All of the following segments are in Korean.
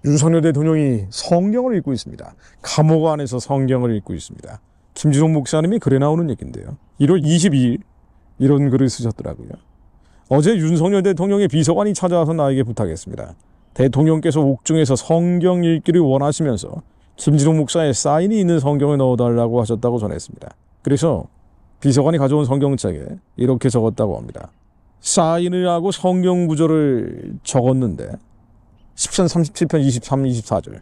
윤석열 대통령이 성경을 읽고 있습니다. 감옥 안에서 성경을 읽고 있습니다. 김진홍 목사님이 글에 나오는 얘기인데요. 1월 22일 이런 글을 쓰셨더라고요. 어제 윤석열 대통령의 비서관이 찾아와서 나에게 부탁했습니다. 대통령께서 옥중에서 성경 읽기를 원하시면서 김진홍 목사의 사인이 있는 성경을 넣어달라고 하셨다고 전했습니다. 그래서 비서관이 가져온 성경책에 이렇게 적었다고 합니다. 사인을 하고 성경 구절을 적었는데 10편 37편 23, 24절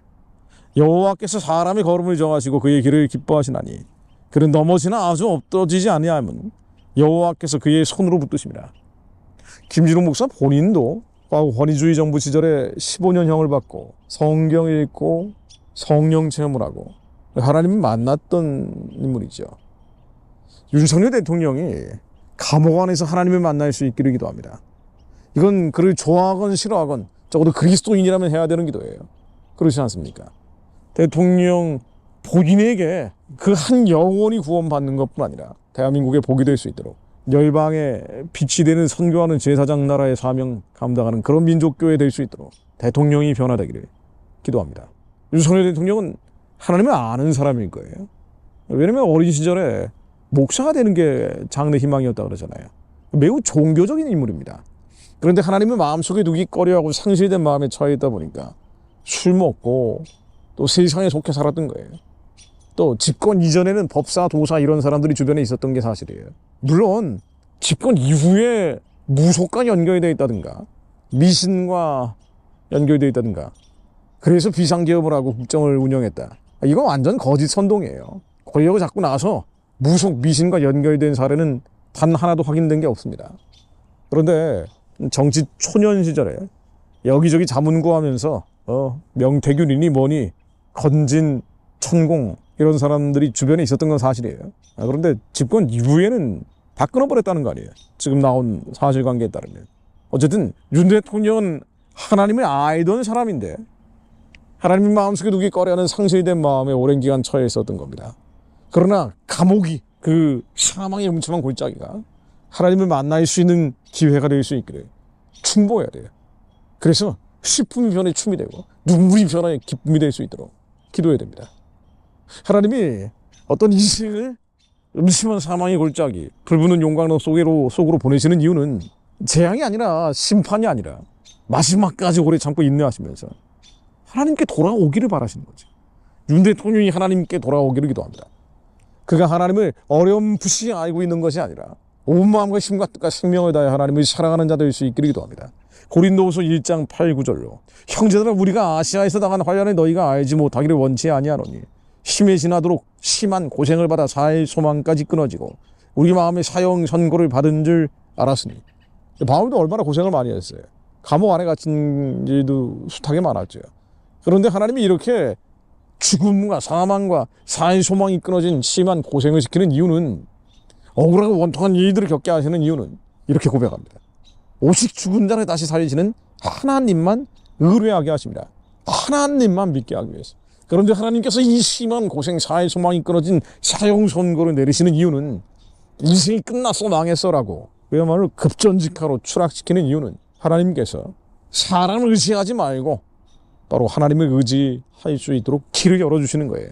여호와께서 사람의 걸음을 정하시고 그의 길을 기뻐하시나니 그는 넘어지나 아주 엎드러지지 아니하면 여호와께서 그의 손으로 붙드십니다. 김진홍 목사 본인도 권위주의 정부 시절에 15년형을 받고 성경 읽고 성령 체험을 하고 하나님을 만났던 인물이죠. 윤석열 대통령이 감옥 안에서 하나님을 만날 수 있기를 기도합니다. 이건 그를 좋아하건 싫어하건 적어도 그리스도인이라면 해야 되는 기도예요. 그렇지 않습니까? 대통령 본인에게 그 한 영혼이 구원받는 것뿐 아니라 대한민국의 복이 될 수 있도록 열방의 빛이 되는 선교하는 제사장 나라의 사명 감당하는 그런 민족교회 될 수 있도록 대통령이 변화되기를 기도합니다. 윤석열 대통령은 하나님을 아는 사람일 거예요. 왜냐면 어린 시절에 목사가 되는 게 장래 희망이었다 그러잖아요. 매우 종교적인 인물입니다. 그런데 하나님을 마음속에 두기 꺼려하고 상실된 마음에 처해 있다 보니까 술 먹고 또 세상에 속해 살았던 거예요. 또 집권 이전에는 법사, 도사 이런 사람들이 주변에 있었던 게 사실이에요. 물론 집권 이후에 무속과 연결되어 있다든가 미신과 연결되어 있다든가 그래서 비상계엄을 하고 국정을 운영했다. 이건 완전 거짓 선동이에요. 권력을 잡고 나서 무속 미신과 연결된 사례는 단 하나도 확인된 게 없습니다. 그런데 정치 초년 시절에 여기저기 자문구하면서 명태균이니 뭐니 건진, 천공 이런 사람들이 주변에 있었던 건 사실이에요. 그런데 집권 이후에는 다 끊어버렸다는 거 아니에요. 지금 나온 사실관계에 따르면. 어쨌든 윤 대통령은 하나님을 알던 사람인데 하나님의 마음속에 두기 꺼려하는 상실된 마음에 오랜 기간 처해 있었던 겁니다. 그러나 감옥이 그 사망의 음침한 골짜기가 하나님을 만날 수 있는 기회가 될 수 있기를 충보해야 돼요. 그래서 슬픔이 변해 춤이 되고 눈물이 변해 기쁨이 될 수 있도록 기도해야 됩니다. 하나님이 어떤 인생을 음침한 사망의 골짜기, 불붙는 용광로 속으로 보내시는 이유는 재앙이 아니라 심판이 아니라 마지막까지 오래 참고 인내하시면서 하나님께 돌아오기를 바라시는 거죠. 윤 대통령이 하나님께 돌아오기를 기도합니다. 그가 하나님을 어렴풋이 알고 있는 것이 아니라 온 마음과 힘과 뜻과 생명을 다해 하나님을 사랑하는 자 될 수 있기를 기도합니다. 고린도후서 1장 8, 9절로 형제들아 우리가 아시아에서 당한 환난을 너희가 알지 못하기를 원치 아니하노니 힘에 지나도록 심한 고생을 받아 살 소망까지 끊어지고 우리 마음에 사형 선고를 받은 줄 알았으니 바울도 얼마나 고생을 많이 했어요. 감옥 안에 갇힌 일도 숱하게 많았죠. 그런데 하나님이 이렇게 죽음과 사망과 살 소망이 끊어진 심한 고생을 시키는 이유는 억울하고 원통한 일들을 겪게 하시는 이유는 이렇게 고백합니다. 오직 죽은 자를 다시 살리시는 하나님만 의뢰하게 하십니다. 하나님만 믿게 하기 위해서. 그런데 하나님께서 이 심한 고생, 살 소망이 끊어진 사형 선고를 내리시는 이유는 인생이 끝났어 망했어라고 그야말로 급전직하로 추락시키는 이유는 하나님께서 사람을 의지하지 말고 바로 하나님을 의지할 수 있도록 길을 열어주시는 거예요.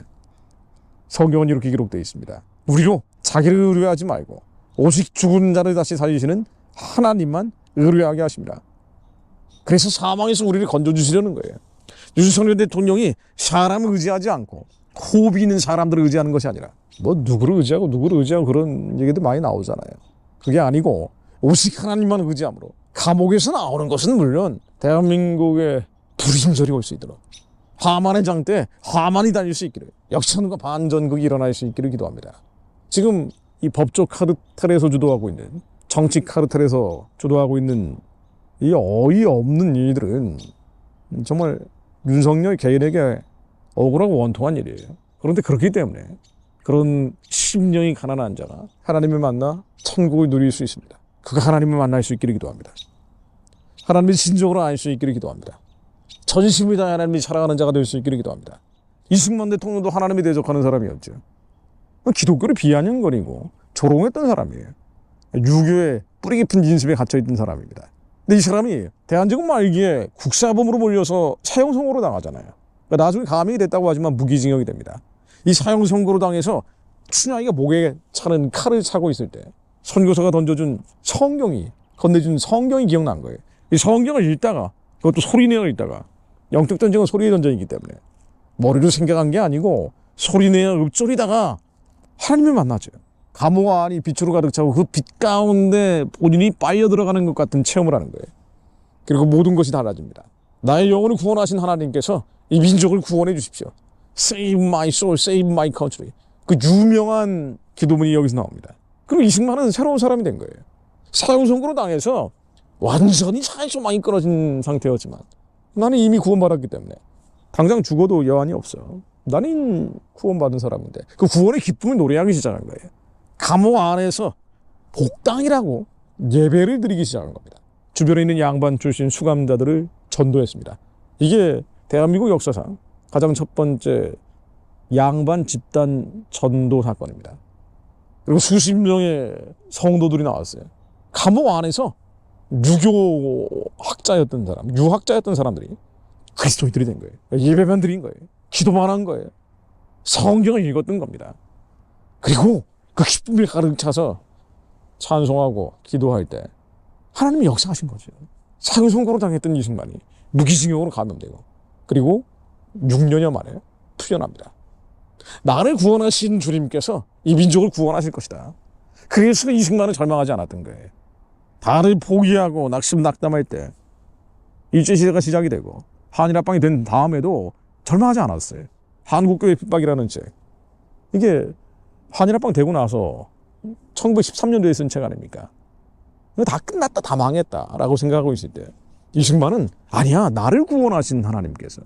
성경은 이렇게 기록되어 있습니다. 우리로 자기를 의뢰하지 말고 오직 죽은 자를 다시 살리시는 하나님만 의뢰하게 하십니다. 그래서 사망에서 우리를 건져주시려는 거예요. 윤석열 대통령이 사람을 의지하지 않고 호흡이 있는 사람들을 의지하는 것이 아니라 뭐 누구를 의지하고 그런 얘기도 많이 나오잖아요. 그게 아니고 오직 하나님만 의지함으로 감옥에서 나오는 것은 물론 대한민국의 부림절이 올 수 있도록 하만의 장 때 하만이 달릴 수 있기를 역전과 반전극이 일어날 수 있기를 기도합니다. 지금 이 법조 카르텔에서 주도하고 있는 정치 카르텔에서 주도하고 있는 이 어이없는 일들은 정말 윤석열 개인에게 억울하고 원통한 일이에요. 그런데 그렇기 때문에 그런 심령이 가난한 자가 하나님을 만나 천국을 누릴 수 있습니다. 그가 하나님을 만날 수 있기를 기도합니다. 하나님을 진정으로 알 수 있기를 기도합니다. 전심을 다해 하나님이 사랑하는 자가 될 수 있기를 기도합니다. 이승만 대통령도 하나님에 대적하는 사람이었죠. 기독교를 비아냥거리고 조롱했던 사람이에요. 유교의 뿌리 깊은 인습에 갇혀있던 사람입니다. 근데 이 사람이 대한제국 말기에 국사범으로 몰려서 사형 선고로 당하잖아요. 그러니까 나중에 감형이 됐다고 하지만 무기징역이 됩니다. 이 사형 선고로 당해서 춘향이가 목에 차는 칼을 차고 있을 때 선교사가 던져준 성경이 건네준 성경이 기억난 거예요. 이 성경을 읽다가 그것도 소리내어 읽다가 영적전쟁은 소리의 전쟁이기 때문에 머리로 생각한 게 아니고 소리내어 읊조리다가 하나님을 만나죠. 감옥 안이 빛으로 가득 차고 그 빛 가운데 본인이 빨려 들어가는 것 같은 체험을 하는 거예요. 그리고 모든 것이 달라집니다. 나의 영혼을 구원하신 하나님께서 이 민족을 구원해 주십시오. Save my soul, save my country. 그 유명한 기도문이 여기서 나옵니다. 그럼 이승만은 새로운 사람이 된 거예요. 사형 선고로 당해서 완전히 차에서 많이 끊어진 상태였지만 나는 이미 구원받았기 때문에 당장 죽어도 여한이 없어. 나는 구원받은 사람인데 그 구원의 기쁨을 노래하기 시작한 거예요. 감옥 안에서 복당이라고 예배를 드리기 시작한 겁니다. 주변에 있는 양반 출신 수감자들을 전도했습니다. 이게 대한민국 역사상 가장 첫 번째 양반 집단 전도 사건입니다. 그리고 수십 명의 성도들이 나왔어요. 감옥 안에서 유교학자였던 사람, 유학자였던 사람들이 그리스도인들이 된 거예요. 예배만 드린 거예요. 기도만 한 거예요. 성경을 읽었던 겁니다. 그리고 그 기쁨이 가득 차서 찬송하고 기도할 때 하나님이 역사하신 거죠. 사형 선고로 당했던 이승만이 무기징역으로 감염되고 그리고 6년여 만에 풀려납니다. 나를 구원하신 주님께서 이 민족을 구원하실 것이다. 그래서 이승만은 절망하지 않았던 거예요. 다를 포기하고 낙심낙담할 때 일제시대가 시작이 되고 한일합방이 된 다음에도 절망하지 않았어요. 한국교회 핍박이라는 책. 이게 한일합방 되고 나서 1913년도에 쓴 책 아닙니까? 다 끝났다, 다 망했다 라고 생각하고 있을 때 이승만은 아니야, 나를 구원하신 하나님께서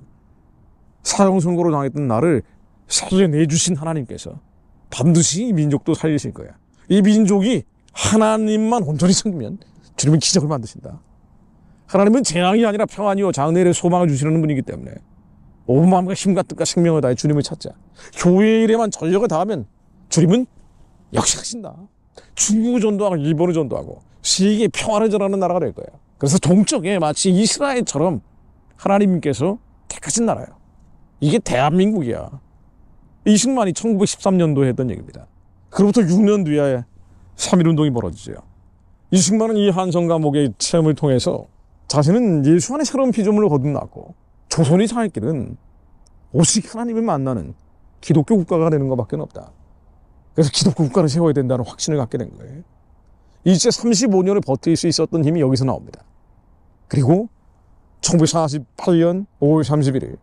사형 선고로 당했던 나를 살려내주신 하나님께서 반드시 이 민족도 살리실 거야. 이 민족이 하나님만 온전히 섬기면 주님은 기적을 만드신다. 하나님은 재앙이 아니라 평안이요 장래의 소망을 주시는 분이기 때문에 온 마음과 힘과 뜻과 생명을 다해 주님을 찾자. 교회 일에만 전력을 다하면 주님은 역사하신다. 중국을 전도하고 일본을 전도하고 세계의 평화를 전하는 나라가 될 거예요. 그래서 동쪽에 마치 이스라엘처럼 하나님께서 택하신 나라예요. 이게 대한민국이야. 이승만이 1913년도에 했던 얘기입니다. 그로부터 6년 뒤에 3.1운동이 벌어지죠. 이승만은 이 한성 감옥의 체험을 통해서 자신은 예수 안에 새로운 피조물을 거듭났고 조선이 살 길은 오직 하나님을 만나는 기독교 국가가 되는 것밖에 없다. 그래서 기독교 국가를 세워야 된다는 확신을 갖게 된 거예요. 이제 35년을 버틸 수 있었던 힘이 여기서 나옵니다. 그리고 1948년 5월 31일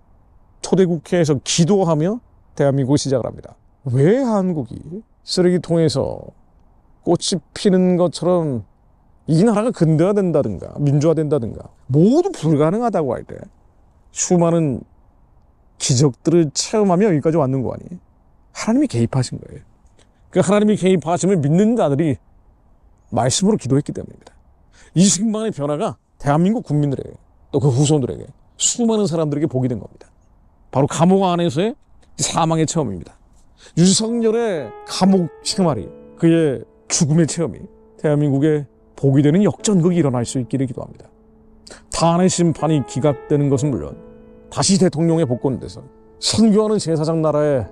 초대국회에서 기도하며 대한민국을 시작을 합니다. 왜 한국이 쓰레기통에서 꽃이 피는 것처럼 이 나라가 근대화된다든가 민주화된다든가 모두 불가능하다고 할 때 수많은 기적들을 체험하며 여기까지 왔는 거 아니에요? 하나님이 개입하신 거예요. 그 하나님이 개입하심을 믿는 자들이 말씀으로 기도했기 때문입니다. 이승만의 변화가 대한민국 국민들에게 또 그 후손들에게 수많은 사람들에게 복이 된 겁니다. 바로 감옥 안에서의 사망의 체험입니다. 윤석열의 감옥 생활이 그의 죽음의 체험이 대한민국에 복이 되는 역전극이 일어날 수 있기를 기도합니다. 탄핵 심판이 기각되는 것은 물론 다시 대통령에 복권돼서 선교하는 제사장 나라의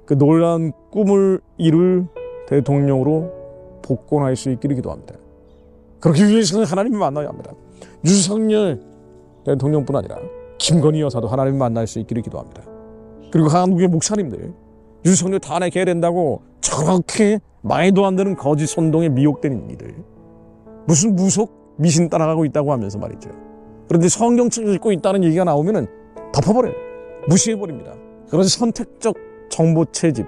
그 놀라운 꿈을 이룰 대통령으로 복권할 수 있기를 기도합니다. 그렇기 위해서는 하나님을 만나야 합니다. 윤석열 대통령뿐 아니라 김건희 여사도 하나님을 만날 수 있기를 기도합니다. 그리고 한국의 목사님들 윤석열 탄핵해야 된다고 저렇게 말도 안 되는 거짓 선동에 미혹된 이들 무슨 무속 미신 따라가고 있다고 하면서 말이죠. 그런데 성경책을 읽고 있다는 얘기가 나오면은 덮어버려요. 무시해버립니다. 그래서 선택적 정보 채집,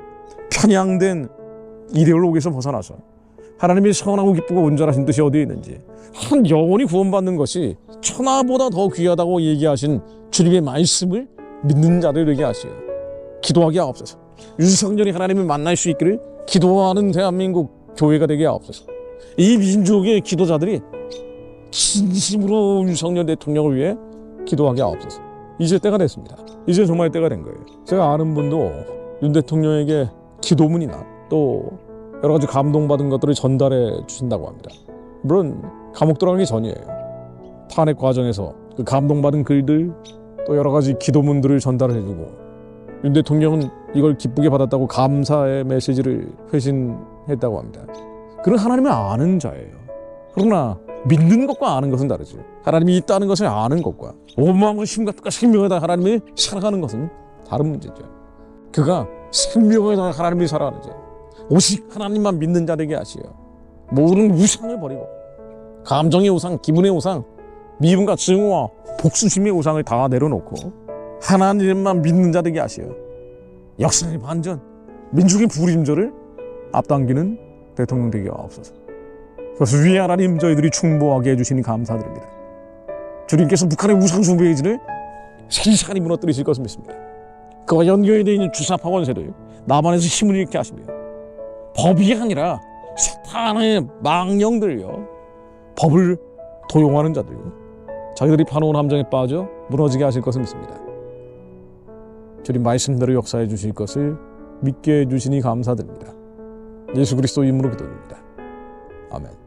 편향된 이데올로기에서 벗어나서 하나님의 선하고 기쁘고 온전하신 뜻이 어디에 있는지 한 영혼이 구원받는 것이 천하보다 더 귀하다고 얘기하신 주님의 말씀을 믿는 자들 되게 하시오. 기도하게 하옵소서. 윤석열이 하나님을 만날 수 있기를 기도하는 대한민국 교회가 되게 하옵소서. 이 민족의 기도자들이 진심으로 윤석열 대통령을 위해 기도하게 하옵소서. 이제 때가 됐습니다. 이제 정말 때가 된 거예요. 제가 아는 분도 윤 대통령에게 기도문이나 또 여러 가지 감동받은 것들을 전달해 주신다고 합니다. 물론 감옥 들어가기 전이에요. 탄핵 과정에서 그 감동받은 글들 또 여러 가지 기도문들을 전달해주고 윤 대통령은 이걸 기쁘게 받았다고 감사의 메시지를 회신했다고 합니다. 그런 하나님을 아는 자예요. 그러나 믿는 것과 아는 것은 다르죠. 하나님이 있다는 것을 아는 것과 어마어마한 힘과 똑같이 생명에다 하나님이 살아가는 것은 다른 문제죠. 그가 생명에다 하나님이 살아가는 자, 오직 하나님만 믿는 자에게 하시어 모든 우상을 버리고 감정의 우상, 기분의 우상, 미움과 증오와 복수심의 우상을 다 내려놓고 하나님만 믿는 자에게 하시어 역사의 반전, 민중의 불임절을 앞당기는 대통령 되게 하옵소서. 그래서 위에 하나님 저희들이 충보하게 해주시니 감사드립니다. 주님께서 북한의 우상 숭배의지를 신실하게 무너뜨리실 것을 믿습니다. 그와 연결되어 있는 주사파원 세력을 남한에서 힘을 잃게 하시며 법이 아니라 사탄의 망령들요, 법을 도용하는 자들, 자기들이 파놓은 함정에 빠져 무너지게 하실 것을 믿습니다. 주님 말씀대로 역사해 주실 것을 믿게 해주시니 감사드립니다. 예수 그리스도 이름으로 기도드립니다. 아멘.